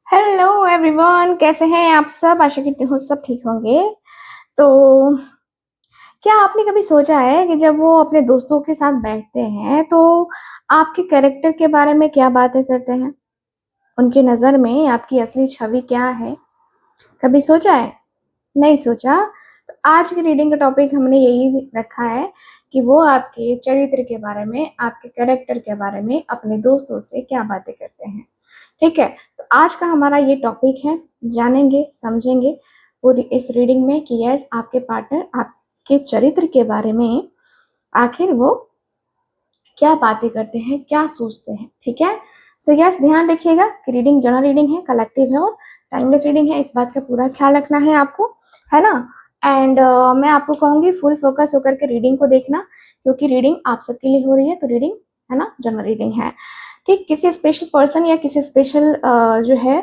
Hello everyone, कैसे हैं आप सब। आशा करती हूँ सब ठीक होंगे। तो क्या आपने कभी सोचा है कि जब वो अपने दोस्तों के साथ बैठते हैं तो आपके कैरेक्टर के बारे में क्या बातें करते हैं? उनकी नज़र में आपकी असली छवि क्या है? कभी सोचा है? नहीं सोचा? तो आज की रीडिंग का टॉपिक हमने यही रखा है कि वो आपके चरित्र के बारे में, आपके कैरेक्टर के बारे में अपने दोस्तों से क्या बातें करते हैं। ठीक है, तो आज का हमारा ये टॉपिक है, जानेंगे समझेंगे पूरी इस रीडिंग में कि यस आपके पार्टनर आपके चरित्र के बारे में आखिर वो क्या बातें करते हैं, क्या सोचते हैं। ठीक है, सो यस ध्यान रखिएगा कि रीडिंग जनरल रीडिंग है, कलेक्टिव है और टाइमलेस रीडिंग है। इस बात का पूरा ख्याल रखना है आपको, है ना। एंड मैं आपको कहूंगी फुल फोकस होकर के रीडिंग को देखना, क्योंकि रीडिंग आप सबके लिए हो रही है। तो रीडिंग है ना, जनरल रीडिंग है। ठीक, किसी स्पेशल पर्सन या किसी स्पेशल जो है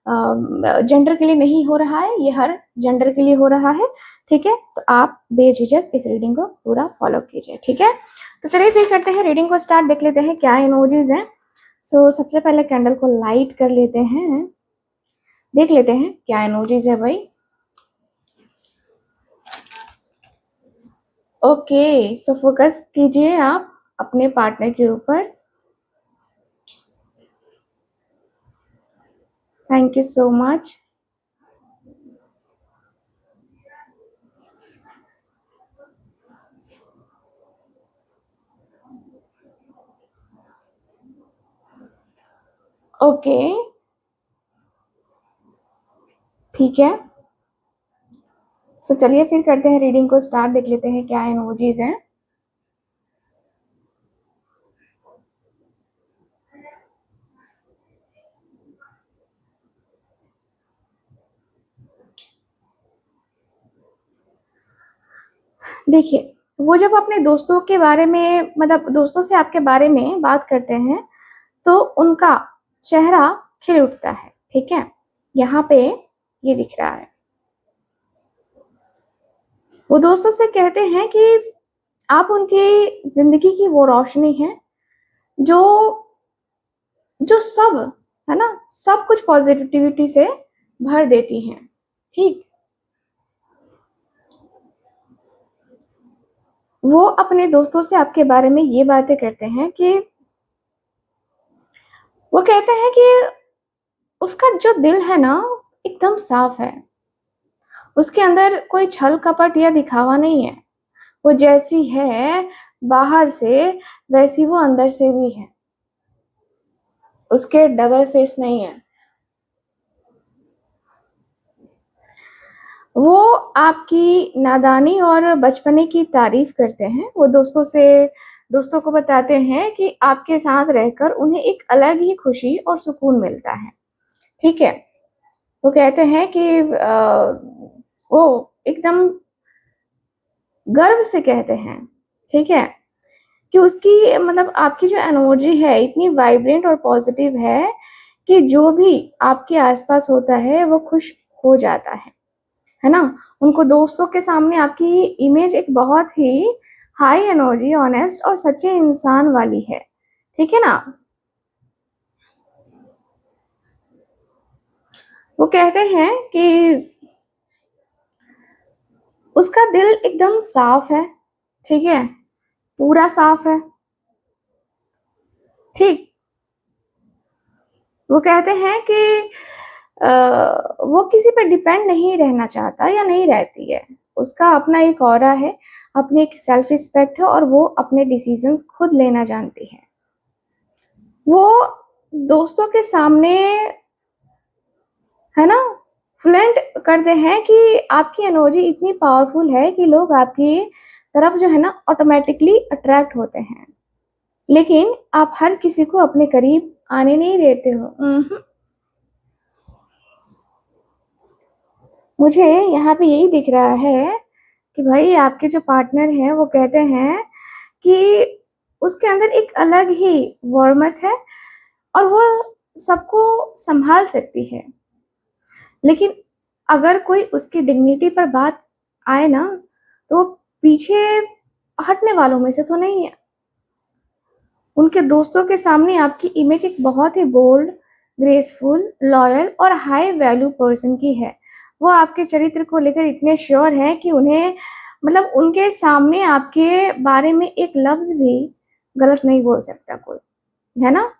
जेंडर के लिए नहीं हो रहा है, ये हर जेंडर के लिए हो रहा है। ठीक है, तो आप बेझिझक इस रीडिंग को पूरा फॉलो कीजिए। ठीक है, तो चलिए फिर करते हैं रीडिंग को स्टार्ट। देख लेते हैं क्या इमोजीज हैं। सो सबसे पहले कैंडल को लाइट कर लेते हैं, देख लेते हैं क्या इमोजीज है भाई। ओके, सो फोकस कीजिए आप अपने पार्टनर के ऊपर। Thank you so much. Okay, ठीक है। सो चलिए फिर करते हैं रीडिंग को स्टार्ट, देख लेते हैं क्या इमोजीज हैं। देखिए, वो जब अपने दोस्तों के बारे में, मतलब दोस्तों से आपके बारे में बात करते हैं तो उनका चेहरा खिल उठता है। ठीक है, यहाँ पे ये दिख रहा है। वो दोस्तों से कहते हैं कि आप उनकी जिंदगी की वो रोशनी है जो जो सब, है ना, सब कुछ पॉजिटिविटी से भर देती हैं। ठीक, वो अपने दोस्तों से आपके बारे में ये बातें करते हैं कि वो कहते हैं कि उसका जो दिल है ना एकदम साफ है, उसके अंदर कोई छल कपट या दिखावा नहीं है। वो जैसी है बाहर से वैसी वो अंदर से भी है, उसके डबल फेस नहीं है। वो आपकी नादानी और बचपने की तारीफ करते हैं। वो दोस्तों को बताते हैं कि आपके साथ रहकर उन्हें एक अलग ही खुशी और सुकून मिलता है। ठीक है, वो कहते हैं कि वो एकदम गर्व से कहते हैं, ठीक है, कि उसकी, मतलब आपकी जो एनर्जी है इतनी वाइब्रेंट और पॉजिटिव है कि जो भी आपके आसपास होता है वो खुश हो जाता है ना। उनको दोस्तों के सामने आपकी इमेज एक बहुत ही हाई एनर्जी, ऑनेस्ट और सच्चे इंसान वाली है। ठीक है ना। वो कहते हैं कि उसका दिल एकदम साफ है। ठीक है, पूरा साफ है। ठीक, वो कहते हैं कि वो किसी पर डिपेंड नहीं रहना चाहता या नहीं रहती है। उसका अपना एक ऑरा है, अपनी एक सेल्फ रिस्पेक्ट है और वो अपने डिसीजंस खुद लेना जानती है। वो दोस्तों के सामने, है ना, फ्लेंट करते हैं कि आपकी एनर्जी इतनी पावरफुल है कि लोग आपकी तरफ जो है ना ऑटोमेटिकली अट्रैक्ट होते हैं, लेकिन आप हर किसी को अपने करीब आने नहीं देते हो। मुझे यहाँ पे यही दिख रहा है कि भाई आपके जो पार्टनर हैं वो कहते हैं कि उसके अंदर एक अलग ही वार्मथ है और वो सबको संभाल सकती है, लेकिन अगर कोई उसकी डिग्निटी पर बात आए ना तो वो पीछे हटने वालों में से तो नहीं है। उनके दोस्तों के सामने आपकी इमेज एक बहुत ही बोल्ड, ग्रेसफुल, लॉयल और हाई वैल्यू पर्सन की है। वो आपके चरित्र को लेकर इतने श्योर हैं कि उन्हें मतलब उनके सामने आपके बारे में एक लफ्ज़ भी गलत नहीं बोल सकता कोई, है ना?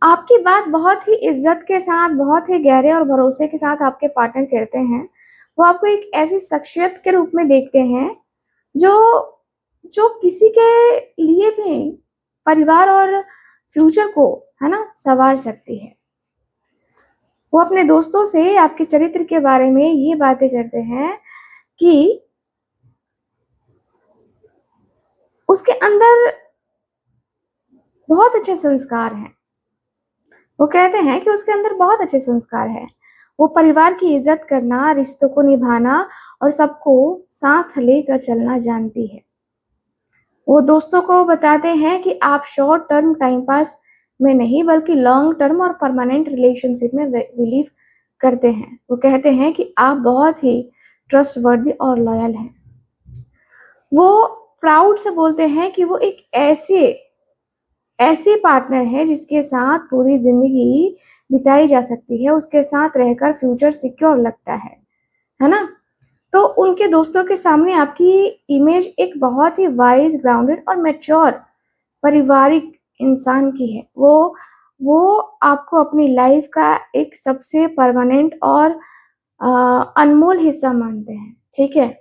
आपकी बात बहुत ही इज़्ज़त के साथ, बहुत ही गहरे और भरोसे के साथ आपके पार्टनर करते हैं। वो आपको एक ऐसी शख्सियत के रूप में देखते हैं, जो जो किसी के लिए भी परिवार और फ्यूचर को, है ना, सँवार सकती है। वो अपने दोस्तों से आपके चरित्र के बारे में ये बातें करते हैं कि उसके अंदर बहुत अच्छे संस्कार हैं। वो कहते हैं कि उसके अंदर बहुत अच्छे संस्कार हैं। वो परिवार की इज़्ज़त करना, रिश्तों को निभाना और सबको साथ लेकर चलना जानती है। वो दोस्तों को बताते हैं कि आप शॉर्ट टर्म टाइम पास में नहीं बल्कि लॉन्ग टर्म और परमानेंट रिलेशनशिप में बिलीव करते हैं। वो कहते हैं कि आप बहुत ही ट्रस्टवर्दी और लॉयल हैं। वो प्राउड से बोलते हैं कि वो एक ऐसे पार्टनर है जिसके साथ पूरी ज़िंदगी बिताई जा सकती है, उसके साथ रहकर फ्यूचर सिक्योर लगता है ना? तो उनके दोस्तों के सामने आपकी इमेज एक बहुत ही वाइज़, ग्राउंडेड और मैच्योर पारिवारिक इंसान की है। वो आपको अपनी लाइफ़ का एक सबसे परमानेंट और अ, अनमोल हिस्सा मानते हैं, ठीक है?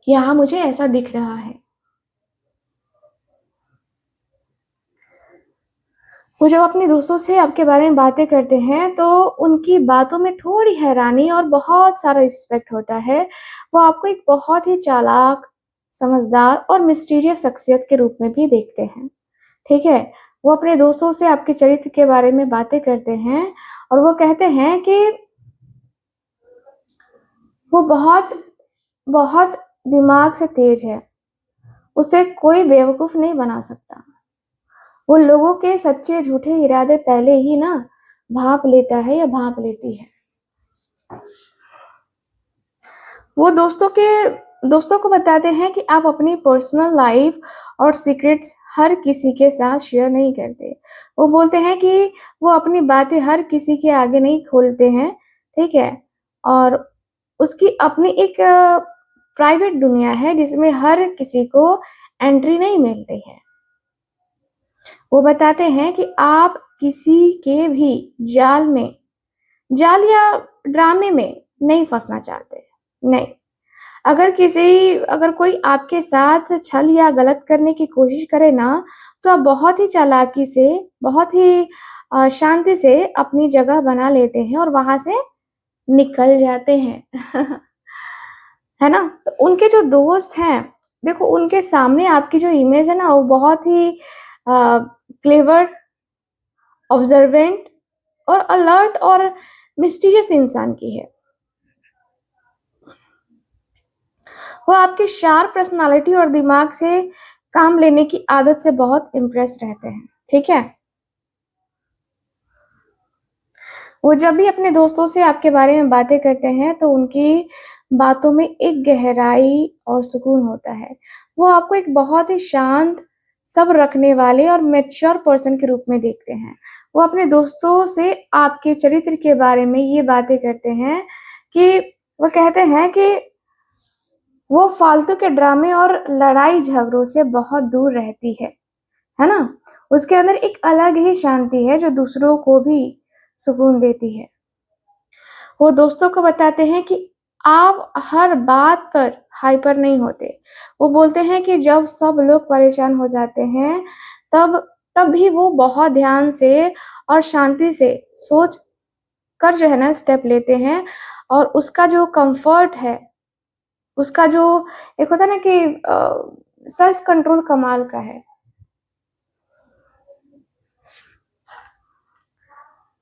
यहाँ मुझे ऐसा दिख रहा है। वो जब अपने दोस्तों से आपके बारे में बातें करते हैं, तो उनकी बातों में थोड़ी हैरानी और बहुत सारा रिस्पेक्ट होता है। वो आपको एक बहुत ही चालाक, समझदार और मिस्टीरियस शख्सियत के रूप में भी देखते हैं, ठीक है? वो अपने दोस्तों से आपके चरित्र के बारे में बातें करते हैं और वो कहते हैं कि वो बहुत बहुत दिमाग से तेज़ है, उसे कोई बेवकूफ़ नहीं बना सकता। वो लोगों के सच्चे-झूठे इरादे पहले ही ना भाँप लेता है या भाँप लेती है। वो दोस्तों को बताते हैं कि आप अपनी पर्सनल लाइफ़ और सीक्रेट्स हर किसी के साथ शेयर नहीं करते। वो बोलते हैं कि वो अपनी बातें हर किसी के आगे नहीं खोलते हैं, ठीक है? और उसकी अपनी एक प्राइवेट दुनिया है जिसमें हर किसी को एंट्री नहीं मिलती है। वो बताते हैं कि आप किसी के भी जाल या ड्रामे में नहीं फँसना चाहते, नहीं। अगर कोई आपके साथ छल या गलत करने की कोशिश करे ना, तो आप बहुत ही चालाकी से, बहुत ही शांति से अपनी जगह बना लेते हैं और वहाँ से निकल जाते हैं। है ना? तो उनके जो दोस्त हैं, देखो उनके सामने आपकी जो इमेज है ना, वो बहुत ही क्लेवर, ऑब्जर्वेंट और अलर्ट और मिस्टीरियस इंसान की है। वो आपकी शार्प पर्सनैलिटी और दिमाग से काम लेने की आदत से बहुत इम्प्रेस रहते हैं, ठीक है? वो जब भी अपने दोस्तों से आपके बारे में बातें करते हैं, तो उनकी बातों में एक गहराई और सुकून होता है। वो आपको एक बहुत ही शांत, सब्र रखने वाले और मैच्योर पर्सन के रूप में देखते हैं। वो अपने दोस्तों से आपके चरित्र के बारे में ये बातें करते हैं कि वो कहते हैं कि वो फालतू के ड्रामे और लड़ाई-झगड़ों से बहुत दूर रहती है ना? उसके अंदर एक अलग ही शांति है जो दूसरों को भी सुकून देती है। वो दोस्तों को बताते हैं कि आप हर बात पर हाइपर नहीं होते। वो बोलते हैं कि जब सब लोग परेशान हो जाते हैं, तब तब भी वो बहुत ध्यान से और शांति से सोच कर जो है ना स्टेप लेते हैं और उसका जो कम्फर्ट है, उसका जो एक होता है ना कि सेल्फ कंट्रोल कमाल का है।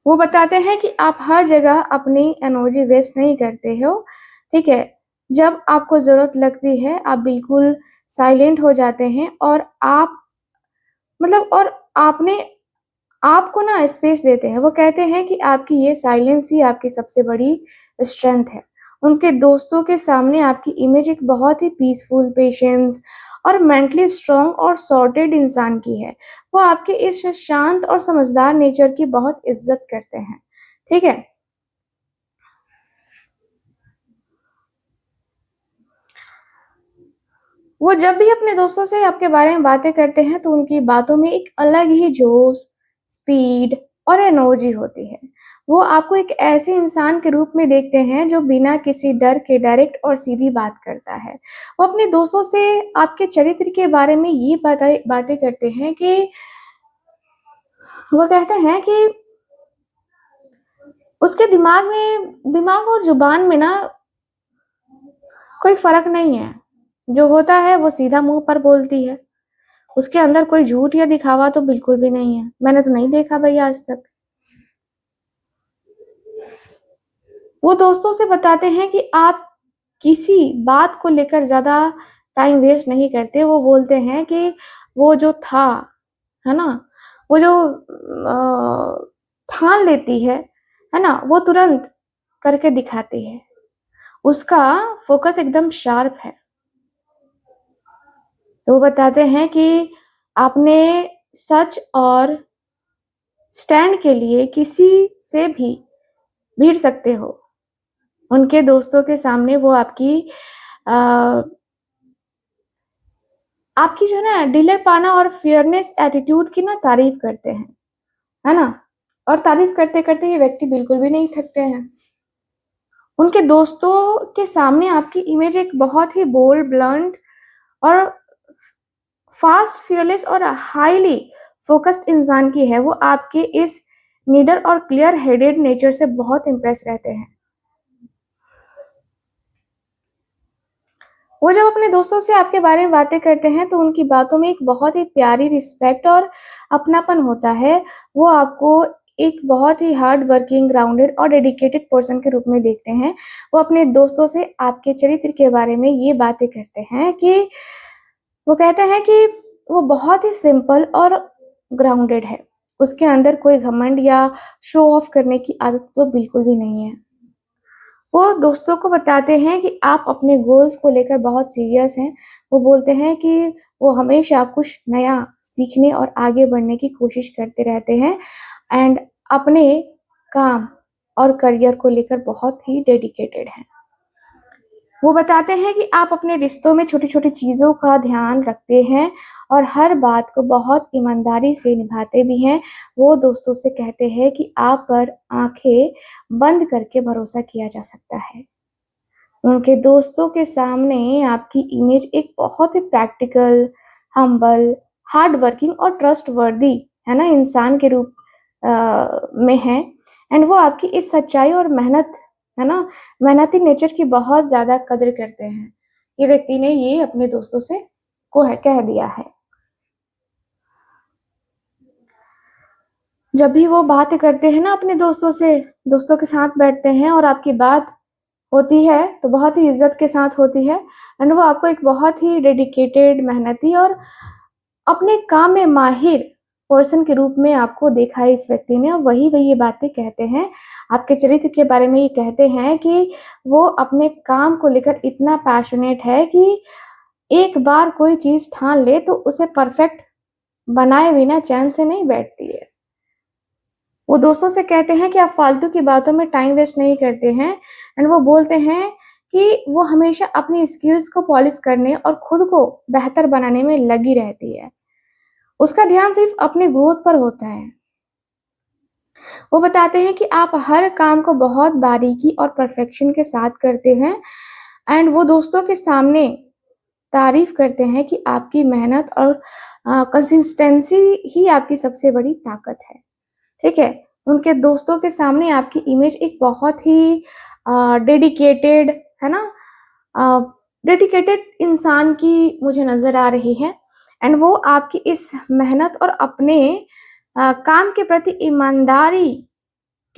वो बताते हैं कि आप हर जगह अपनी एनर्जी वेस्ट नहीं करते हो, ठीक है? जब आपको ज़रूरत लगती है, आप बिल्कुल साइलेंट हो जाते हैं और आप मतलब और आपने आपको ना स्पेस देते हैं। वो कहते हैं कि आपकी ये साइलेंस ही आपकी सबसे बड़ी स्ट्रेंथ है। उनके दोस्तों के सामने आपकी इमेज एक बहुत ही पीसफुल, पेशेंस और मेंटली स्ट्रांग और सॉर्टेड इंसान की है। वो आपके इस शांत और समझदार नेचर की बहुत इज़्ज़त करते हैं, ठीक है? वो जब भी अपने दोस्तों से आपके बारे में बातें करते हैं तो उनकी बातों में एक अलग ही जोश, स्पीड और एनर्जी होती है। वो आपको एक ऐसे इंसान के रूप में देखते हैं जो बिना किसी डर के डायरेक्ट और सीधी बात करता है। वो अपने दोस्तों से आपके चरित्र के बारे में ये बातें करते हैं कि वो कहते हैं कि उसके दिमाग और ज़ुबान में ना कोई फ़र्क नहीं है। जो होता है वो सीधा मुँह पर बोलती है। उसके अंदर कोई झूठ या दिखावा तो बिल्कुल भी नहीं है। मैंने तो नहीं देखा भई आज तक। वो दोस्तों से बताते हैं कि आप किसी बात को लेकर ज़्यादा टाइम वेस्ट नहीं करते। वो बोलते हैं कि वो जो था, है ना? वो जो ठान लेती है ना? वो तुरंत करके दिखाती है। उसका फ़ोकस एकदम शार्प है। तो वो बताते हैं कि आपने सच और स्टैंड के लिए किसी से भी भिड़ सकते हो। उनके दोस्तों के सामने वो अ, आपकी जो है ना ढीलेपना और फेयरनेस एटीट्यूड की ना तारीफ़ करते हैं, है ना? और तारीफ़ करते-करते ये व्यक्ति बिल्कुल भी नहीं थकते हैं। उनके दोस्तों के सामने आपकी इमेज एक बहुत ही बोल्ड, ब्लंट और फ़ास्ट, फ़ियरलेस और हाइली फ़ोकस्ड इंसान की है। वो आपके इस निडर और क्लियर हेडेड नेचर से बहुत इम्प्रेस रहते हैं। वो जब अपने दोस्तों से आपके बारे में बातें करते हैं तो उनकी बातों में एक बहुत ही प्यारी रिस्पेक्ट और अपनापन होता है। वो आपको एक बहुत ही हार्ड वर्किंग, ग्राउंडेड और डेडिकेटेड पर्सन के रूप में देखते हैं। वो अपने दोस्तों से आपके चरित्र के बारे में ये बातें करते हैं कि वो कहते हैं कि वो बहुत ही सिंपल और ग्राउंडेड है। उसके अंदर कोई घमंड या शो ऑफ करने की आदत तो बिल्कुल भी नहीं है। वो दोस्तों को बताते हैं कि आप अपने गोल्स को लेकर बहुत सीरियस हैं। वो बोलते हैं कि वो हमेशा कुछ नया सीखने और आगे बढ़ने की कोशिश करते रहते हैं एंड अपने काम और करियर को लेकर बहुत ही डेडिकेटेड हैं। वो बताते हैं कि आप अपने रिश्तों में छोटी-छोटी चीज़ों का ध्यान रखते हैं और हर बात को बहुत ईमानदारी से निभाते भी हैं। वो दोस्तों से कहते हैं कि आप पर आँखें बंद करके भरोसा किया जा सकता है। उनके दोस्तों के सामने आपकी इमेज एक बहुत ही प्रैक्टिकल, हम्बल, हार्ड वर्किंग और ट्रस्टवर्दी, है ना, इंसान के रूप में है एंड वो आपकी इस सच्चाई और मेहनत, है ना, मेहनती नेचर की बहुत ज़्यादा कदर करते हैं। ये व्यक्ति ने ये अपने दोस्तों से को है कह दिया है। जब भी वो बातें करते हैं ना अपने दोस्तों से, दोस्तों के साथ बैठते हैं और आपकी बात होती है, तो बहुत ही इज़्ज़त के साथ होती है एंड वो आपको एक बहुत ही डेडिकेटेड, मेहनती और अपने काम में माहिर पर्सन के रूप में आपको देखा है इस व्यक्ति ने और वही वही ये बातें कहते हैं। आपके चरित्र के बारे में ये कहते हैं कि वो अपने काम को लेकर इतना पैशनेट है कि एक बार कोई चीज़ ठान ले तो उसे परफेक्ट बनाए बिना चैन से नहीं बैठती है। वो दोस्तों से कहते हैं कि आप फालतू की बातों में टाइम वेस्ट नहीं करते हैं एंड वो बोलते हैं कि वो हमेशा अपनी स्किल्स को पॉलिश करने और खुद को बेहतर बनाने में लगी रहती है। उसका ध्यान सिर्फ़ अपने ग्रोथ पर होता है। वो बताते हैं कि आप हर काम को बहुत बारीकी और परफेक्शन के साथ करते हैं एंड वो दोस्तों के सामने तारीफ़ करते हैं कि आपकी मेहनत और कंसिस्टेंसी ही आपकी सबसे बड़ी ताकत है। ठीक है? उनके दोस्तों के सामने आपकी इमेज एक बहुत ही डेडिकेटेड, है ना? अ, डेडिकेटेड इंसान की मुझे नज़र आ रही है एंड वो आपकी इस मेहनत और अपने काम के प्रति ईमानदारी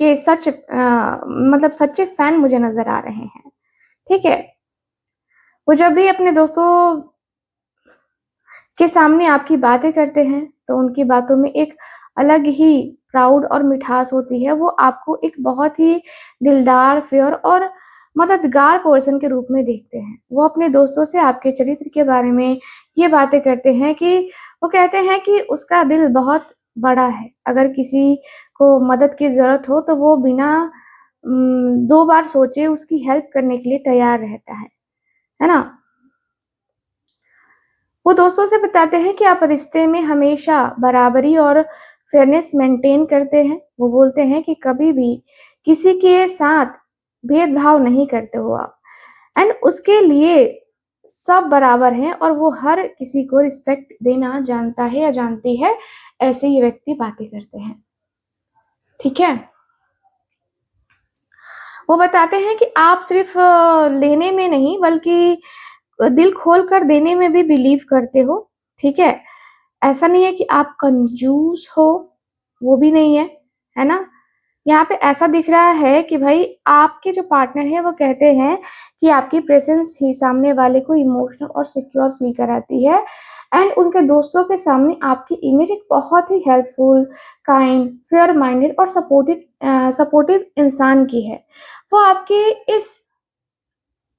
के मतलब सच्चे फ़ैन मुझे नज़र आ रहे हैं। ठीक है? वो जब भी अपने दोस्तों के सामने आपकी बातें करते हैं, तो उनकी बातों में एक अलग ही प्राउड और मिठास होती है। वो आपको एक बहुत ही दिलदार, फेयर और मददगार पर्सन के रूप में देखते हैं। वो अपने दोस्तों से आपके चरित्र के बारे में ये बातें करते हैं कि वो कहते हैं कि उसका दिल बहुत बड़ा है। अगर किसी को मदद की ज़रूरत हो तो वो बिना 2 बार सोचे उसकी हेल्प करने के लिए तैयार रहता है ना? वो दोस्तों से बताते हैं कि आप रिश्ते में हमेशा बराबरी और फेयरनेस मेंटेन करते हैं। वो बोलते हैं कि कभी भी किसी के साथ भेदभाव नहीं करते हो आप, एंड उसके लिए सब बराबर हैं और वो हर किसी को रिस्पेक्ट देना जानता है या जानती है। ऐसे ये व्यक्ति बातें करते हैं, ठीक है? वो बताते हैं कि आप सिर्फ लेने में नहीं बल्कि दिल खोल कर देने में भी बिलीव करते हो, ठीक है? ऐसा नहीं है कि आप कंजूस हो, वो भी नहीं है ना? यहाँ पे ऐसा दिख रहा है कि भाई आपके जो पार्टनर हैं वो कहते हैं कि आपकी प्रेज़ेंस ही सामने वाले को इमोशनल और सिक्योर फ़ील कराती है, एंड उनके दोस्तों के सामने आपकी इमेज एक बहुत ही हेल्पफुल, काइंड, फेयर माइंडेड और सपोर्टिव इंसान की है। वो आपके इस,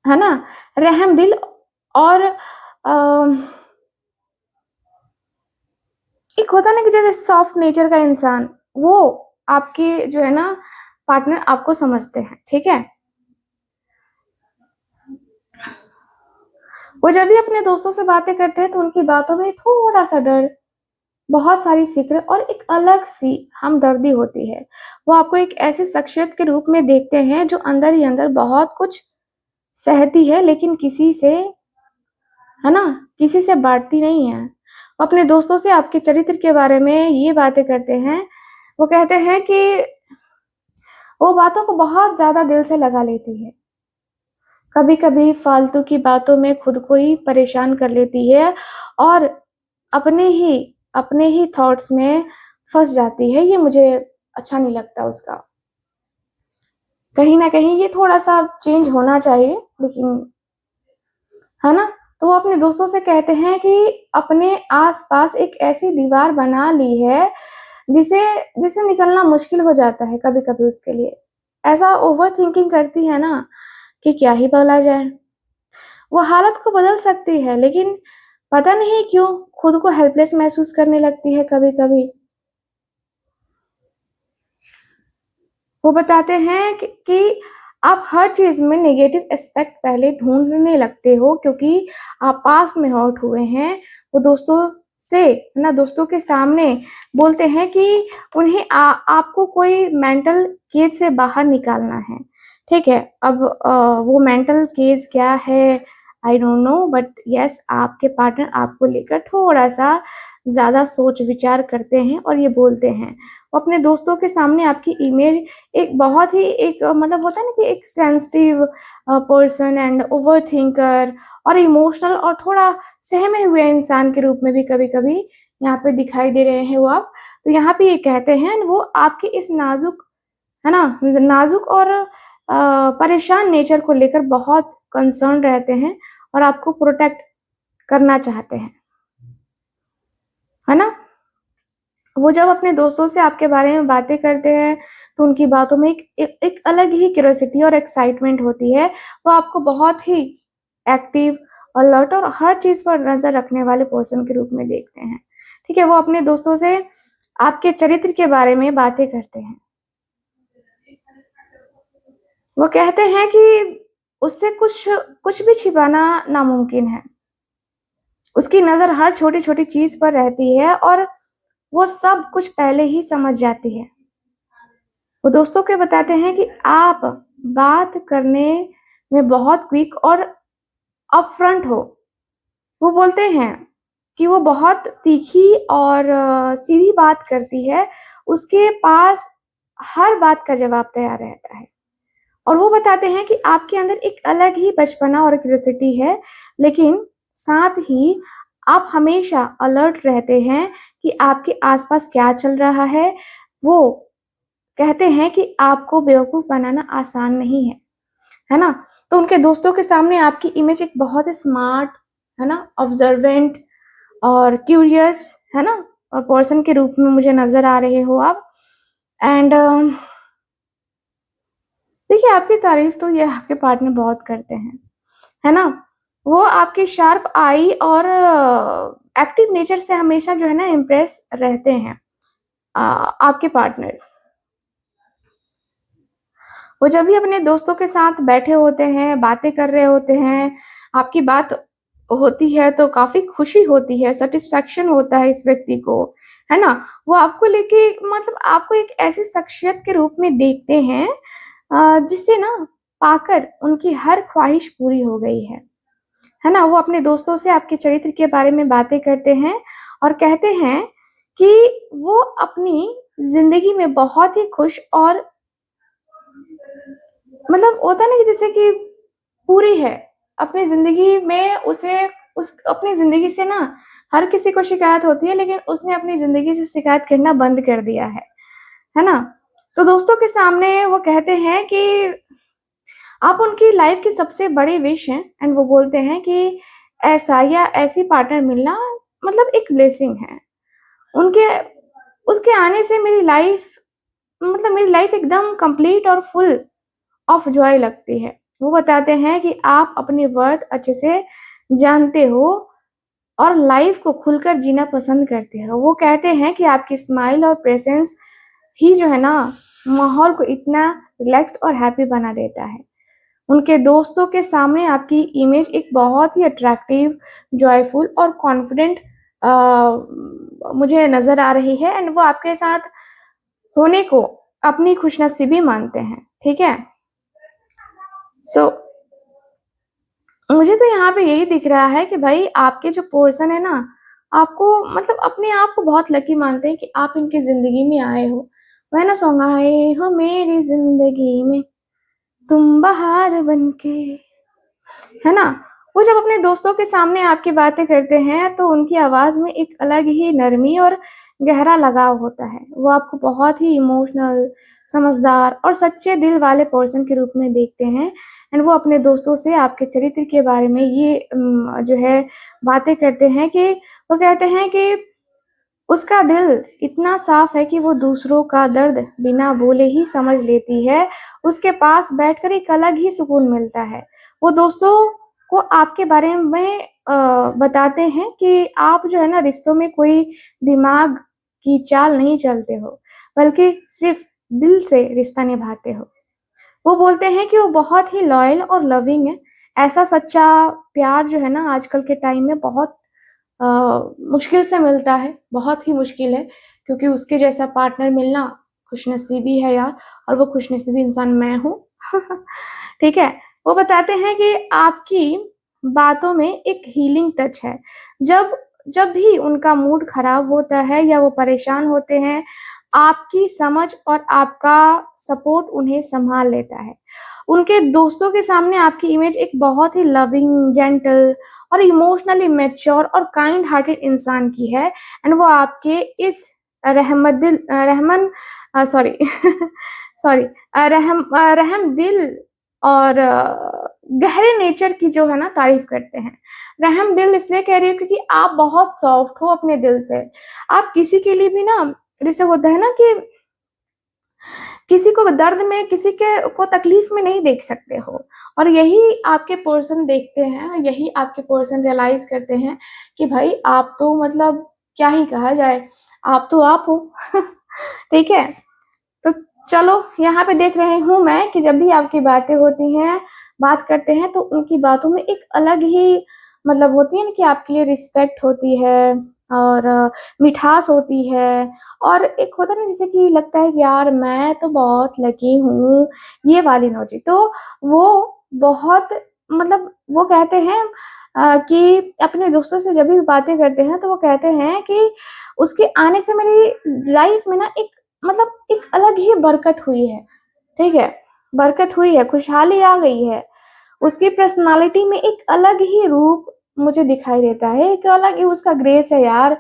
है ना, रहमदिल और एक होता है ना कि जैसे सॉफ्ट नेचर का इंसान, वो आपके जो है ना पार्टनर आपको समझते हैं, ठीक है? वो जब भी अपने दोस्तों से बातें करते हैं तो उनकी बातों में थोड़ा-सा डर, बहुत सारी फ़िक्र और एक अलग-सी हमदर्दी होती है। वो आपको एक ऐसी शख्सियत के रूप में देखते हैं जो अंदर ही अंदर बहुत कुछ सहती है लेकिन किसी से, है ना, किसी से बाँटती नहीं है। वो अपने दोस्तों से आपके चरित्र के बारे में ये बातें करते हैं। वो कहते हैं कि वो बातों को बहुत ज़्यादा दिल से लगा लेती है। कभी-कभी फालतू की बातों में खुद को ही परेशान कर लेती है और अपने ही अपने ही थॉट्स में फँस जाती है। ये मुझे अच्छा नहीं लगता उसका। कहीं न कहीं ये थोड़ा-सा चेंज होना चाहिए, लेकिन, है ना? तो वो अपने दोस्तों से कहते हैं कि अपने आस-पास एक ऐसी दीवार बना ली है, जिसे जिसे निकलना मुश्किल हो जाता है कभी-कभी उसके लिए। ऐसा ओवरथिंकिंग करती है ना कि क्या ही बोला जाए। वो हालत को बदल सकती है, लेकिन पता नहीं क्यों खुद को हेल्पलेस महसूस करने लगती है कभी-कभी। वो बताते हैं कि आप हर चीज़ में नेगेटिव एस्पेक्ट पहले ढूँढने लगते हो क्योंकि आप पास्ट में हर्ट हुए हैं। वो दोस्तों से, है ना, दोस्तों के सामने बोलते हैं कि उन्हें आपको कोई मेंटल केज से बाहर निकालना है, ठीक है? अब वो मेंटल केज क्या है, I don't know, but yes आपके पार्टनर आपको लेकर थोड़ा-सा ज़्यादा सोच-विचार करते हैं और ये बोलते हैं। वो अपने दोस्तों के सामने आपकी इमेज एक बहुत ही एक मतलब होता है ना कि एक सेंसिटिव पर्सन एंड ओवरथिंकर और इमोशनल और थोड़ा सहमे हुए इंसान के रूप में भी कभी-कभी यहाँ पे दिखाई दे रहे हैं वो आप। तो यहाँ पे ये कहते हैं वो आपकी इस नाज़ुक, है ना, नाज़ुक और परेशान नेचर को लेकर बहुत कंसर्न रहते हैं और आपको प्रोटेक्ट करना चाहते हैं, है ना? वो जब अपने दोस्तों से आपके बारे में बातें करते हैं, तो उनकी बातों में एक अलग ही क्यूरियोसिटी और एक्साइटमेंट होती है। वो आपको बहुत ही एक्टिव, अलर्ट और हर चीज़ पर नज़र रखने वाले पर्सन के रूप में देखते हैं। ठीक है? वो अपने दोस्तों से आपके चरित्र के बारे में बातें करते हैं। वो कहते हैं कि उससे कुछ कुछ भी छिपाना नामुमकिन है। उसकी नज़र हर छोटी-छोटी चीज़ पर रहती है और वो सब कुछ पहले ही समझ जाती है। वो दोस्तों को बताते हैं कि आप बात करने में बहुत क्विक और अपफ्रंट हो। वो बोलते हैं कि वो बहुत तीखी और सीधी बात करती है। उसके पास हर बात का जवाब तैयार रहता है। और वो बताते हैं कि आपके अंदर एक अलग ही बचपना और क्यूरियोसिटी है, लेकिन साथ ही आप हमेशा अलर्ट रहते हैं कि आपके आस-पास क्या चल रहा है। वो कहते हैं कि आपको बेवकूफ़ बनाना आसान नहीं है ना? तो उनके दोस्तों के सामने आपकी इमेज एक बहुत ही स्मार्ट, है ना, ऑब्जर्वेंट और क्यूरियस, है ना, पर्सन के रूप में मुझे नज़र आ रहे हो आप। एंड देखिए, आपकी तारीफ़ तो ये आपके पार्टनर बहुत करते हैं, है ना? वो आपकी शार्प आई और एक्टिव नेचर से हमेशा जो है ना इम्प्रेस रहते हैं आपके पार्टनर। वो जब भी अपने दोस्तों के साथ बैठे होते हैं, बातें कर रहे होते हैं, आपकी बात होती है तो काफ़ी खुशी होती है, सैटिस्फैक्शन होता है इस व्यक्ति को, है ना? वो आपको लेके मतलब आपको एक ऐसी शख्सियत के रूप में देखते हैं जिसे ना पाकर उनकी हर ख़्वाहिश पूरी हो गई है ना? वो अपने दोस्तों से आपके चरित्र के बारे में बातें करते हैं और कहते हैं कि वो अपनी ज़िंदगी में बहुत ही खुश और मतलब होता है ना कि जैसे कि पूरी है। अपनी ज़िंदगी में उसे उस अपनी ज़िंदगी से ना हर किसी को शिकायत होती है, लेकिन उसने अपनी ज़िंदगी से शिकायत करना बंद कर दिया है ना? तो दोस्तों के सामने वो कहते हैं कि आप उनकी लाइफ़ की सबसे बड़ी विश हैं एंड वो बोलते हैं कि ऐसा या ऐसी पार्टनर मिलना मतलब एक ब्लेसिंग है। उनके उसके आने से मेरी लाइफ़ एकदम कंप्लीट और फुल ऑफ जॉय लगती है। वो बताते हैं कि आप अपनी वर्थ अच्छे से जानते हो और लाइफ़ को खुलकर जीना पसंद करते हो। वो कहते हैं कि आपकी स्माइल और प्रेज़ेंस ही जो है ना, माहौल को इतना रिलैक्स्ड और हैप्पी बना देता है। उनके दोस्तों के सामने आपकी इमेज एक बहुत ही अट्रैक्टिव, जॉयफुल और कॉन्फिडेंट मुझे नज़र आ रही है एंड वो आपके साथ होने को अपनी खुशनसीबी मानते हैं, ठीक है? सो मुझे तो यहाँ पे यही दिख रहा है कि भाई आपके जो पर्सन है ना, आपको मतलब अपने आप को बहुत लकी मानते हैं कि आप इनकी ज़िंदगी में आए हो। वो है ना सॉन्ग आए हो मेरी ज़िंदगी में तुम बहार बनके, है ना? वो जब अपने दोस्तों के सामने आपकी बातें करते हैं, तो उनकी आवाज़ में एक अलग ही नरमी और गहरा लगाव होता है। वो आपको बहुत ही इमोशनल, समझदार और सच्चे दिल वाले पर्सन के रूप में देखते हैं एंड वो अपने दोस्तों से आपके चरित्र के बारे में ये जो है बातें करते हैं कि वो कहते हैं कि उसका दिल इतना साफ है कि वो दूसरों का दर्द बिना बोले ही समझ लेती है। उसके पास बैठकर एक अलग ही सुकून मिलता है। वो दोस्तों को आपके बारे में बताते हैं कि आप जो है ना रिश्तों में कोई दिमाग की चाल नहीं चलते हो, बल्कि सिर्फ़ दिल से रिश्ता निभाते हो। वो बोलते हैं कि वो बहुत ही लॉयल और लविंग है। ऐसा सच्चा प्यार जो है ना आजकल के टाइम में बहुत अ, मुश्किल से मिलता है, बहुत ही मुश्किल है क्योंकि उसके जैसा पार्टनर मिलना खुशनसीबी है यार और वो खुशनसीबी इंसान मैं हूँ। ठीक है? वो बताते हैं कि आपकी बातों में एक हीलिंग टच है। जब जब भी उनका मूड खराब होता है या वो परेशान होते हैं, आपकी समझ और आपका सपोर्ट उन्हें सँभाल लेता है। उनके दोस्तों के सामने आपकी इमेज एक बहुत ही लविंग, जेंटल और इमोशनली मैच्योर और काइंड हार्टेड इंसान की है एंड वो आपके इस रहमन सॉरी सॉरी रहम दिल और गहरे नेचर की जो है ना तारीफ़ करते हैं। रहम दिल इसलिए कह रही हूँ क्योंकि आप बहुत सॉफ्ट हो अपने दिल से। आप किसी के लिए भी ना जैसे होता है ना कि किसी को दर्द में किसी के को तकलीफ में नहीं देख सकते हो और यही आपके पर्सन देखते हैं, यही आपके पर्सन रियलाइज़ करते हैं कि भाई आप तो मतलब क्या ही कहा जाए, आप तो आप हो। ठीक है? तो चलो यहाँ पे देख रही हूँ मैं कि जब भी आपकी बातें होती हैं, बात करते हैं तो उनकी बातों में एक अलग ही मतलब होती है ना कि आपके लिए रिस्पेक्ट होती है और मिठास होती है और एक होता है ना जैसे कि लगता है कि यार मैं तो बहुत लकी हूँ, ये वाली इमोजी। तो वो बहुत मतलब वो कहते हैं कि अपने दोस्तों से जब भी बातें करते हैं तो वो कहते हैं कि उसके आने से मेरी लाइफ़ में ना एक मतलब एक अलग ही बरकत हुई है, ठीक है? बरकत हुई है, खुशहाली आ गई है। उसकी पर्सनैलिटी में एक अलग ही रूप मुझे दिखाई देता है, एक अलग ही उसका ग्रेस है यार,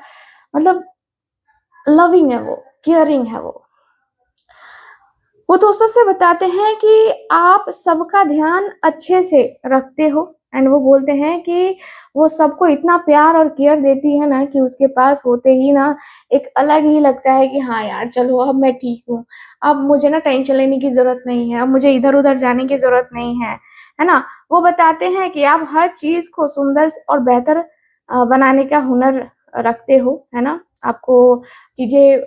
मतलब लविंग है वो, केयरिंग है वो। वो दोस्तों से बताते हैं कि आप सबका ध्यान अच्छे से रखते हो एंड वो बोलते हैं कि वो सबको इतना प्यार और केयर देती है ना कि उसके पास होते ही ना एक अलग ही लगता है कि हाँ यार चलो अब मैं ठीक हूँ, अब मुझे ना टेंशन लेने की ज़रूरत नहीं है, अब मुझे इधर-उधर जाने की ज़रूरत नहीं है ना? वो बताते हैं कि आप हर चीज़ को सुंदर और बेहतर बनाने का हुनर रखते हो, है ना? आपको चीज़ें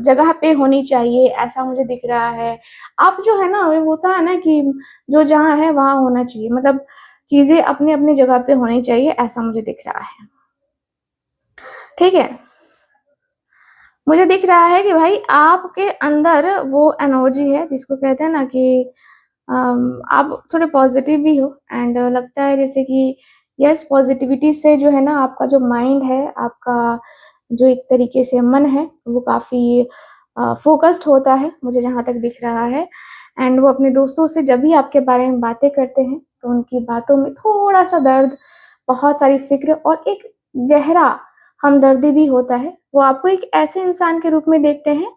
जगह पे होनी चाहिए, ऐसा मुझे दिख रहा है। आप जो है ना, वो होता है ना कि जो जहाँ है वहाँ होना चाहिए, मतलब चीज़ें अपनी-अपनी जगह पे होनी चाहिए, ऐसा मुझे दिख रहा है। ठीक है? मुझे दिख रहा है कि भाई आपके अंदर वो एनर्जी है जिसको कहते हैं ना कि आप थोड़े पॉजिटिव भी हो एंड लगता है जैसे कि यस पॉजिटिविटी से जो है ना आपका जो माइंड है, आपका जो एक तरीके से मन है, वो काफ़ी फ़ोकस्ड होता है, मुझे जहाँ तक दिख रहा है। एंड वो अपने दोस्तों से जब भी आपके बारे में बातें करते हैं, तो उनकी बातों में थोड़ा-सा दर्द, बहुत सारी फ़िक्र और एक गहरा हमदर्दी भी होता है। वो आपको एक ऐसे इंसान के रूप में देखते हैं,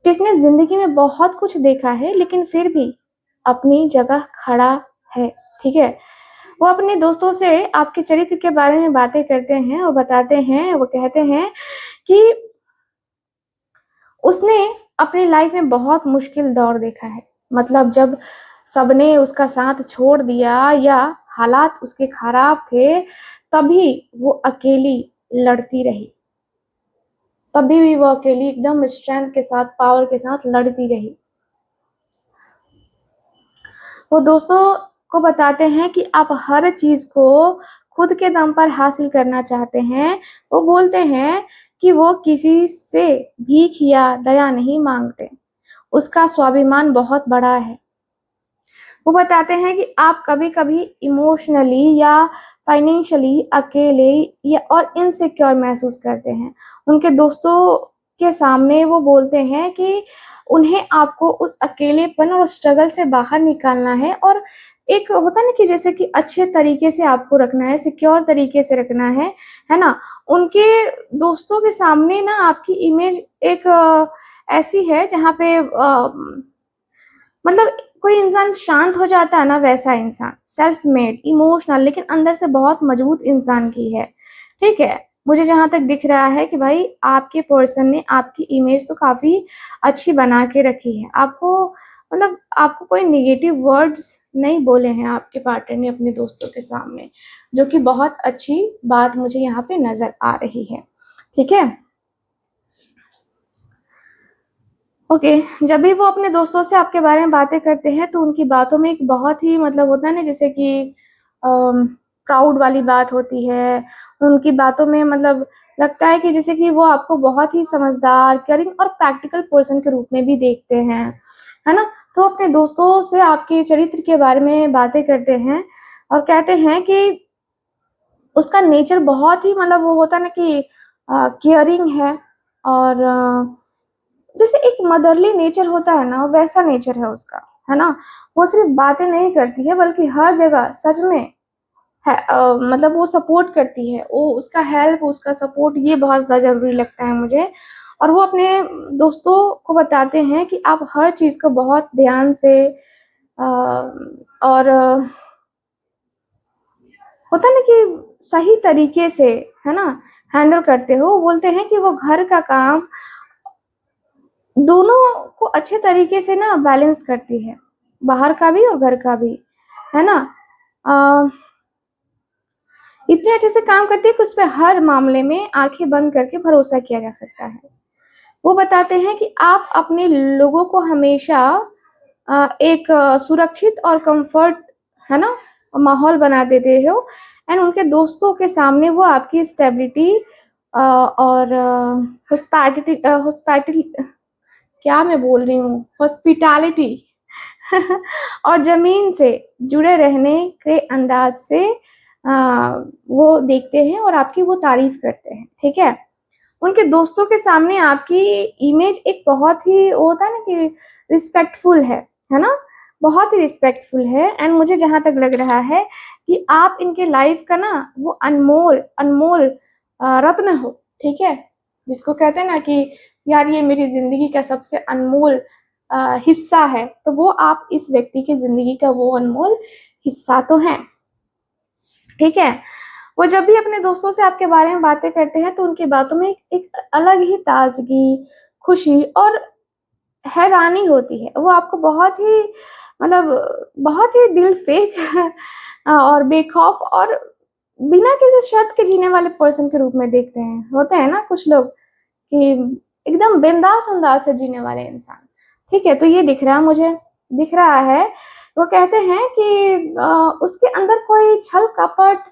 जिसने ज़िंदगी में बहुत कुछ देखा है, लेकिन फिर भी अपनी जगह खड़ा है, ठीक है? वो अपने दोस्तों से आपके चरित्र के बारे में बातें करते हैं और बताते हैं, वो कहते हैं कि उसने अपनी लाइफ़ में बहुत मुश्किल दौर देखा है। मतलब जब सबने उसका साथ छोड़ दिया या हालात उसके खराब थे, तभी वो अकेली लड़ती रही। तभी भी वो अकेली एकदम स्ट्रेंथ के साथ, पावर के साथ लड़ती रही। वो दोस्तों को बताते हैं कि आप हर चीज़ को खुद के दम पर हासिल करना चाहते हैं। वो बोलते हैं कि वो किसी से भीख या दया नहीं माँगते। उसका स्वाभिमान बहुत बड़ा है। वो बताते हैं कि आप कभी-कभी इमोशनली या फाइनेंशियली अकेले या और इनसिक्योर महसूस करते हैं। उनके दोस्तों के सामने वो बोलते हैं कि उन्हें आपको उस अकेलेपन और स्ट्रगल से बाहर निकालना है और एक होता है ना कि जैसे कि अच्छे तरीके से आपको रखना है, सिक्योर तरीके से रखना है ना? उनके दोस्तों के सामने ना आपकी इमेज एक ऐसी है जहाँ पे मतलब कोई इंसान शांत हो जाता है ना वैसा इंसान, सेल्फ मेड, इमोशनल लेकिन अंदर से बहुत मजबूत इंसान की है, ठीक है? मुझे जहाँ तक दिख रहा है कि भाई आपके पर्सन ने आपकी इमेज तो काफ़ी अच्छी बना के रखी है। आपको मतलब आपको कोई नेगेटिव वर्ड्स नहीं बोले हैं आपके पार्टनर ने अपने दोस्तों के सामने, जो कि बहुत अच्छी बात मुझे यहाँ पे नज़र आ रही है, ठीक है? ओके, जब भी वो अपने दोस्तों से आपके बारे में बातें करते हैं, तो उनकी बातों में एक बहुत ही मतलब होता है ना जैसे कि प्राउड वाली बात होती है। उनकी बातों में मतलब लगता है कि जैसे कि वो आपको बहुत ही समझदार, केयरिंग और प्रैक्टिकल पर्सन के रूप में भी देखते हैं, है ना? तो अपने दोस्तों से आपके चरित्र के बारे में बातें करते हैं और कहते हैं कि उसका नेचर बहुत ही मतलब वो होता है ना कि केयरिंग है और जैसे एक मदरली नेचर होता है ना, वैसा नेचर है उसका, है ना? वो सिर्फ़ बातें नहीं करती है बल्कि हर जगह सच में है मतलब वो सपोर्ट करती है। वो उसका हेल्प, उसका सपोर्ट ये बहुत ज़्यादा ज़रूरी लगता है मुझे। और वो अपने दोस्तों को बताते हैं कि आप हर चीज़ को बहुत ध्यान से और होता है ना कि सही तरीके से, है ना, हैंडल करते हो। बोलते हैं कि वो घर का काम दोनों को अच्छे तरीके से ना बैलेंस करती है, बाहर का भी और घर का भी, है ना? अ, इतने अच्छे से काम करती है कि उसपे हर मामले में आँखें बंद करके भरोसा किया जा सकता है। वो बताते हैं कि आप अपने लोगों को हमेशा एक सुरक्षित और कम्फ़र्ट है ना, माहौल बना देते हो एंड उनके दोस्तों के सामने वो आपकी स्टेबिलिटी और हॉस्पिटैलिटी क्या मैं बोल रही हूँ? हॉस्पिटैलिटी और ज़मीन से जुड़े रहने के अंदाज़ से वो देखते हैं और आपकी वो तारीफ़ करते हैं, ठीक है? उनके दोस्तों के सामने आपकी इमेज एक बहुत ही वो होता है ना कि रिस्पेक्टफुल है ना? बहुत ही रिस्पेक्टफुल है एंड मुझे जहाँ तक लग रहा है कि आप इनके लाइफ़ का ना वो अनमोल अनमोल रत्न हो, ठीक है? जिसको कहते हैं ना कि यार ये मेरी ज़िंदगी का सबसे अनमोल हिस्सा है, तो वो आप इस व्यक्ति की ज़िंदगी का वो अनमोल हिस्सा तो हैं। ठीक है? वो जब भी अपने दोस्तों से आपके बारे में बातें करते हैं तो उनकी बातों में एक अलग ही ताज़गी, खुशी और हैरानी होती है। वो आपको बहुत ही बहुत ही दिल फेक और बेखौफ और बिना किसी शर्त के जीने वाले पर्सन के रूप में देखते हैं। होते हैं ना कुछ लोग कि एकदम बिंदास अंदाज़ से जीने वाले इंसान। ठीक है, तो ये दिख रहा है मुझे, दिख रहा है। वो कहते हैं कि उसके अंदर कोई छल-कपट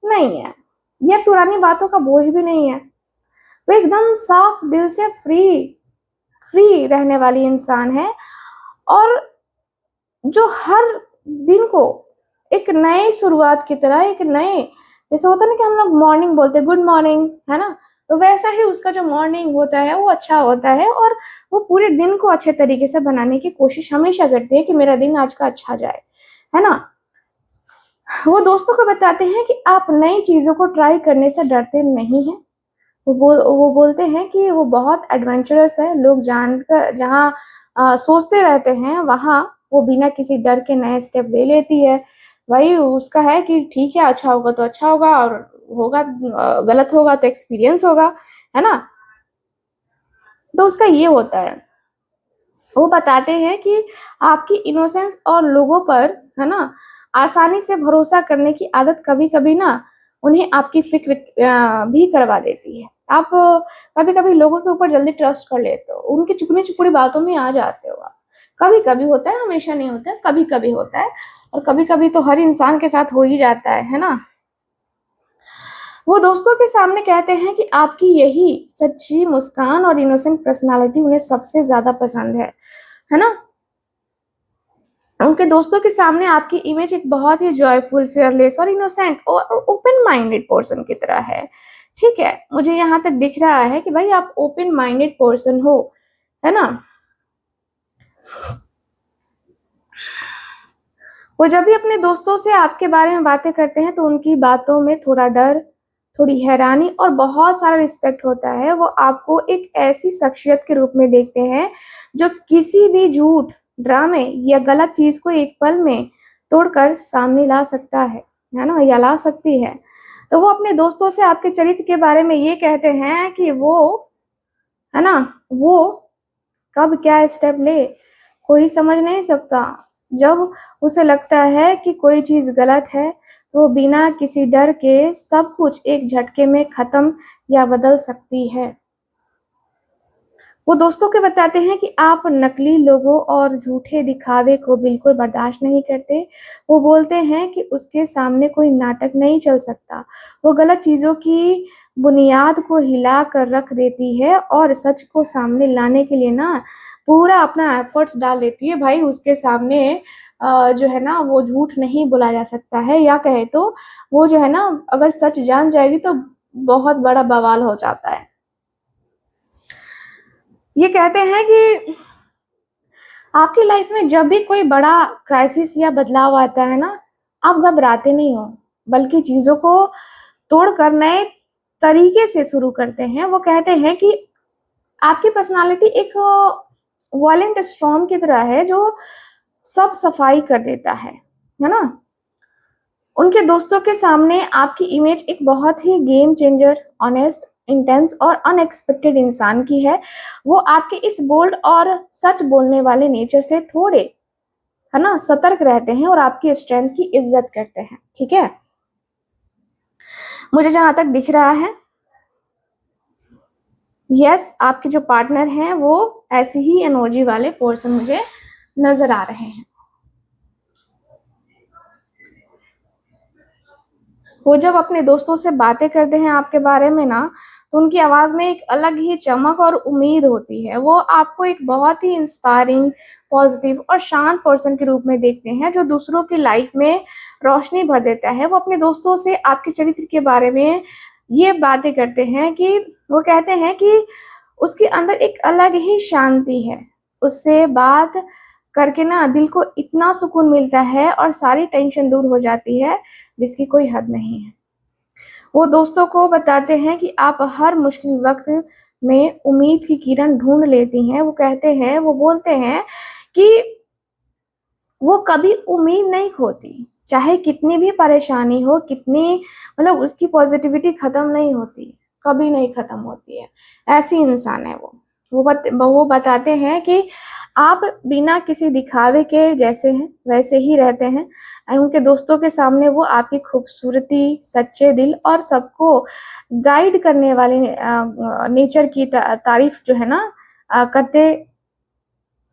नहीं है, या पुरानी बातों का बोझ भी नहीं है। वो एकदम साफ दिल से फ्री रहने वाली इंसान है, और जो हर दिन को एक नई शुरुआत की तरह, एक नए, जैसे होता है ना कि हम लोग मॉर्निंग बोलते हैं, गुड मॉर्निंग, है ना? तो वैसा ही उसका जो मॉर्निंग होता है वो अच्छा होता है, और वो पूरे दिन को अच्छे तरीके से बनाने की कोशिश हमेशा करती है कि मेरा दिन आज का अच्छा जाए, है ना? वो दोस्तों को बताते हैं कि आप नई चीज़ों को ट्राई करने से डरते नहीं हैं। वो बोलते हैं कि वो बहुत एडवेंचरस है, लोग जानकर जहाँ सोचते रहते हैं, वहाँ वो बिना किसी डर के नए स्टेप ले लेती है। वही उसका है कि ठीक है, अच्छा होगा तो अच्छा होगा, और गलत होगा तो एक्सपीरियंस होगा, है ना? तो उसका ये होता है। वो बताते हैं कि आपकी इनोसेंस और लोगों पर, है ना, आसानी से भरोसा करने की आदत कभी-कभी ना उन्हें आपकी फ़िक्र भी करवा देती है। आप कभी-कभी लोगों के ऊपर जल्दी ट्रस्ट कर लेते हो, उनकी चुपनी-चुपड़ी बातों में आ जाते हो आप। कभी-कभी होता है, हमेशा नहीं होता है, कभी-कभी होता है, और कभी-कभी तो हर इंसान के साथ हो ही जाता है ना? वो दोस्तों के सामने कहते हैं कि आपकी यही सच्ची मुस्कान और इनोसेंट पर्सनैलिटी उन्हें सबसे ज़्यादा पसंद है ना? उनके दोस्तों के सामने आपकी इमेज एक बहुत ही जॉयफुल, फियरलेस और इनोसेंट और ओपन माइंडेड पर्सन की तरह है। ठीक है, मुझे यहाँ तक दिख रहा है कि भाई आप ओपन माइंडेड पर्सन हो, है ना? वो जब भी अपने दोस्तों से आपके बारे में बातें करते हैं तो उनकी बातों में थोड़ा डर, थोड़ी हैरानी और बहुत सारा रिस्पेक्ट होता है। वो आपको एक ऐसी शख्सियत के रूप में देखते हैं जो किसी भी झूठ, ड्रामे या गलत चीज़ को एक पल में तोड़कर सामने ला सकता है ना? या ला सकती है। तो वो अपने दोस्तों से आपके चरित्र के बारे में ये कहते हैं कि वो, है ना? वो कब क्या स्टेप ले, कोई समझ नहीं सकता। जब उसे लगता है कि कोई चीज़ गलत है, तो वो बिना किसी डर के सब कुछ एक झटके में ख़त्म या बदल सकती है। वो दोस्तों को बताते हैं कि आप नकली लोगों और झूठे दिखावे को बिल्कुल बर्दाश्त नहीं करते। वो बोलते हैं कि उसके सामने कोई नाटक नहीं चल सकता। वो गलत चीज़ों की बुनियाद को हिला कर रख देती है और सच को सामने लाने के लिए ना पूरा अपना एफ़र्ट्स डाल देती है। भाई उसके सामने जो है ना वो झूठ नहीं बोला जा सकता है, या कहे तो वो जो है ना अगर सच जान जाएगी तो बहुत बड़ा बवाल हो जाता है। ये कहते हैं कि आपकी लाइफ में जब भी कोई बड़ा क्राइसिस या बदलाव आता है ना, आप घबराते नहीं हो, बल्कि चीज़ों को तोड़कर नए तरीके से शुरू करते हैं। वो कहते हैं कि आपकी पर्सनैलिटी एक वायलेंट स्टॉर्म की तरह है जो सब सफाई कर देता है ना? उनके दोस्तों के सामने आपकी इमेज एक बहुत ही गेम चेंजर, ऑनेस्ट, इंटेंस और अनएक्सपेक्टेड इंसान की है। वो आपके इस बोल्ड और सच बोलने वाले नेचर से थोड़े, है ना, सतर्क रहते हैं और आपकी स्ट्रेंथ की इज्जत करते हैं, ठीक है? मुझे जहाँ तक दिख रहा है, यस, आपके जो पार्टनर हैं वो ऐसी ही एनर्जी वाले पर्सन मुझे नज़र आ रहे हैं। वो जब अपने दोस्तों से बातें करते हैं आपके बारे में ना, तो उनकी आवाज़ में एक अलग ही चमक और उम्मीद होती है। वो आपको एक बहुत ही इंस्पायरिंग, पॉज़िटिव और शांत पर्सन के रूप में देखते हैं, जो दूसरों की लाइफ़ में रोशनी भर देता है। वो अपने दोस्तों से आपके चरित्र के बारे में ये बातें करते हैं कि वो कहते हैं कि उसके अंदर एक अलग ही शांति है। उससे बात करके ना दिल को इतना सुकून मिलता है और सारी टेंशन दूर हो जाती है, जिसकी कोई हद नहीं है। वो दोस्तों को बताते हैं कि आप हर मुश्किल वक़्त में उम्मीद की किरण ढूँढ लेती हैं। वो कहते हैं, वो बोलते हैं कि वो कभी उम्मीद नहीं खोती। चाहे कितनी भी परेशानी हो, कितनी मतलब उसकी पॉजिटिविटी खत्म नहीं होती, कभी नहीं खत्म होती है। ऐसी इंसान है वो। वो बताते हैं कि आप बिना किसी दिखावे के जैसे हैं वैसे ही रहते हैं, और उनके दोस्तों के सामने वो आपकी खूबसूरती, सच्चे दिल और सबको गाइड करने वाले नेचर की तारीफ जो है ना करते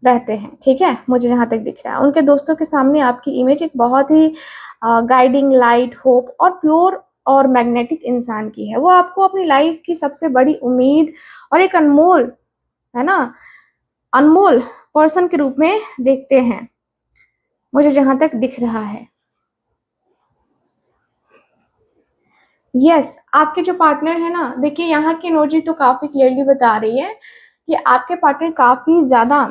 रहते हैं। ठीक है, मुझे जहां तक दिख रहा है उनके दोस्तों के सामने आपकी इमेज एक बहुत ही गाइडिंग लाइट, होप और प्योर और मैग्नेटिक इंसान की है। वो आपको अपनी लाइफ की सबसे बड़ी उम्मीद और एक अनमोल, है ना, अनमोल पर्सन के रूप में देखते हैं, मुझे जहां तक दिख रहा है। यस, आपके जो पार्टनर है ना, देखिए यहाँ की एनर्जी तो काफी क्लियरली बता रही है कि आपके पार्टनर काफी ज्यादा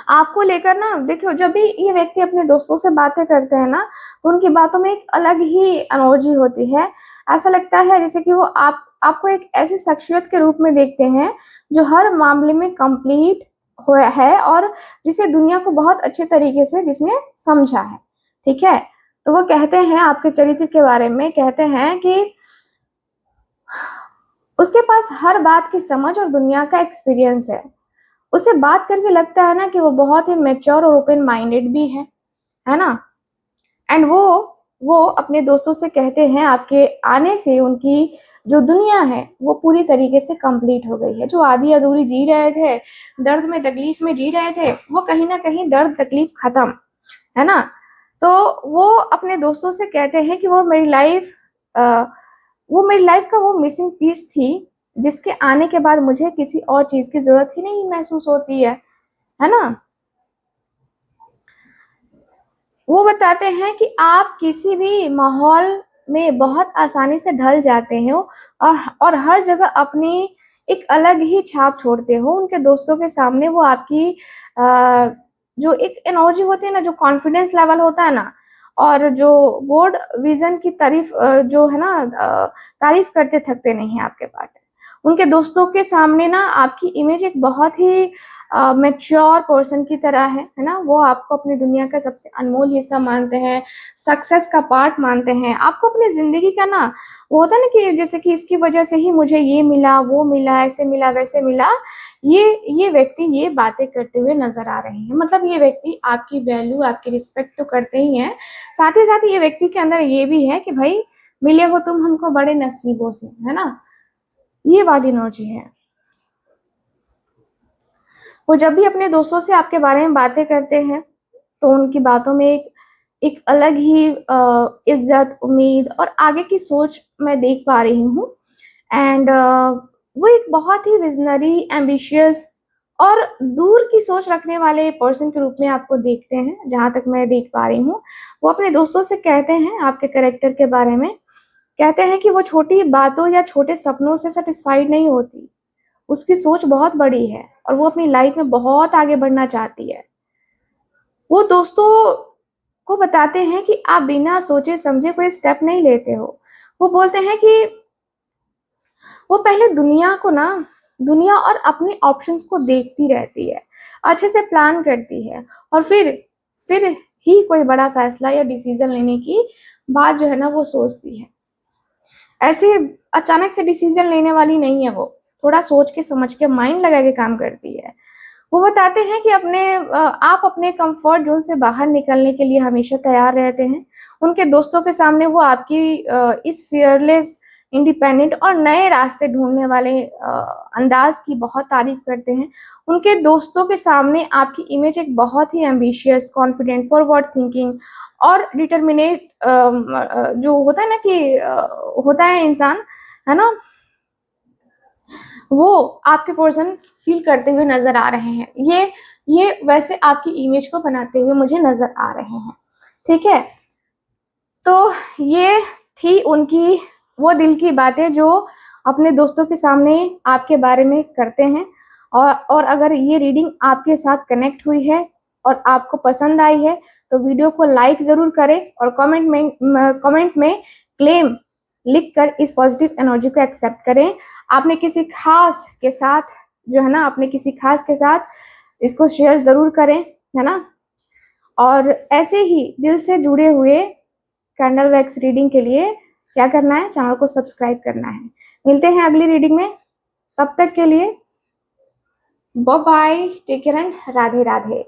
आपको लेकर ना, देखो जब भी ये व्यक्ति अपने दोस्तों से बातें करते हैं ना, तो उनकी बातों में एक अलग ही एनर्जी होती है। ऐसा लगता है जैसे कि वो आपको एक ऐसी शख्सियत के रूप में देखते हैं जो हर मामले में कंप्लीट हुआ है और जिसे दुनिया को बहुत अच्छे तरीके से जिसने समझा है। ठीक है, तो वो कहते हैं आपके चरित्र के बारे में, कहते हैं कि उसके पास हर बात की समझ और दुनिया का एक्सपीरियंस है। उससे बात करके लगता है ना कि वो बहुत ही मैच्योर और ओपन माइंडेड भी है ना। एंड वो अपने दोस्तों से कहते हैं आपके आने से उनकी जो दुनिया है वो पूरी तरीके से कंप्लीट हो गई है। जो आधी अधूरी जी रहे थे, दर्द में तकलीफ में जी रहे थे, वो कहीं ना कहीं दर्द तकलीफ खत्म, है ना। तो वो अपने दोस्तों से कहते हैं कि वो मेरी लाइफ का वो मिसिंग पीस थी जिसके आने के बाद मुझे किसी और चीज की जरूरत ही नहीं महसूस होती है ना। वो बताते हैं कि आप किसी भी माहौल में बहुत आसानी से ढल जाते हो और हर जगह अपनी एक अलग ही छाप छोड़ते हो। उनके दोस्तों के सामने वो आपकी जो एक एनर्जी होती है ना, जो कॉन्फिडेंस लेवल होता है ना, और जो बोर्ड विजन की तारीफ जो है ना, तारीफ करते थकते नहीं है आपके पार्टनर। उनके दोस्तों के सामने ना आपकी इमेज एक बहुत ही मैच्योर पर्सन की तरह है ना। वो आपको अपनी दुनिया का सबसे अनमोल हिस्सा मानते हैं, सक्सेस का पार्ट मानते हैं, आपको अपनी जिंदगी का ना, वो होता है ना कि जैसे कि इसकी वजह से ही मुझे ये मिला, वो मिला, ऐसे मिला, वैसे मिला। ये व्यक्ति ये बातें करते हुए नजर आ रहे हैं। मतलब ये व्यक्ति आपकी वैल्यू, आपकी रिस्पेक्ट तो करते ही हैं, साथ ही साथ ये व्यक्ति के अंदर ये भी है कि भाई मिले हो तुम हमको बड़े नसीबों से, है ना। ये वाली एनर्जी है। वो जब भी अपने दोस्तों से आपके बारे में बातें करते हैं तो उनकी बातों में एक अलग ही इज्जत, उम्मीद और आगे की सोच मैं देख पा रही हूँ। एंड वो एक बहुत ही विजनरी, एम्बिशियस और दूर की सोच रखने वाले पर्सन के रूप में आपको देखते हैं, जहां तक मैं देख पा रही हूँ। वो अपने दोस्तों से कहते हैं आपके कैरेक्टर के बारे में, कहते हैं कि वो छोटी बातों या छोटे सपनों से सेटिस्फाइड नहीं होती। उसकी सोच बहुत बड़ी है और वो अपनी लाइफ में बहुत आगे बढ़ना चाहती है। वो दोस्तों को बताते हैं कि आप बिना सोचे समझे कोई स्टेप नहीं लेते हो। वो बोलते हैं कि वो पहले दुनिया और अपने ऑप्शंस को देखती रहती है, अच्छे से प्लान करती है और फिर ही कोई बड़ा फैसला या डिसीजन लेने की बात जो है ना वो सोचती है। ऐसे अचानक से डिसीजन लेने वाली नहीं है वो, थोड़ा सोच के समझ के माइंड लगा के काम करती है। वो बताते हैं कि आप अपने कंफर्ट जोन से बाहर निकलने के लिए हमेशा तैयार रहते हैं। उनके दोस्तों के सामने वो आपकी इस फियरलेस, इंडिपेंडेंट और नए रास्ते ढूंढने वाले अंदाज की बहुत तारीफ करते हैं। उनके दोस्तों के सामने आपकी इमेज एक बहुत ही एम्बिशियस, कॉन्फिडेंट, फॉरवर्ड थिंकिंग और डिटर्मिनेट जो होता है ना कि होता है इंसान, है ना, वो आपके पर्सन फील करते हुए नजर आ रहे हैं। ये वैसे आपकी इमेज को बनाते हुए मुझे नजर आ रहे हैं। ठीक है, तो ये थी उनकी वो दिल की बातें जो अपने दोस्तों के सामने आपके बारे में करते हैं। और अगर ये रीडिंग आपके साथ कनेक्ट हुई है और आपको पसंद आई है तो वीडियो को लाइक जरूर करें और कमेंट में क्लेम लिखकर इस पॉजिटिव एनर्जी को एक्सेप्ट करें। आपने किसी खास के साथ जो है ना, आपने किसी खास के साथ इसको शेयर जरूर करें, है ना। और ऐसे ही दिल से जुड़े हुए कैंडल वैक्स रीडिंग के लिए क्या करना है, चैनल को सब्सक्राइब करना है। मिलते हैं अगली रीडिंग में, तब तक के लिए bye bye, take care and Radhe Radhe.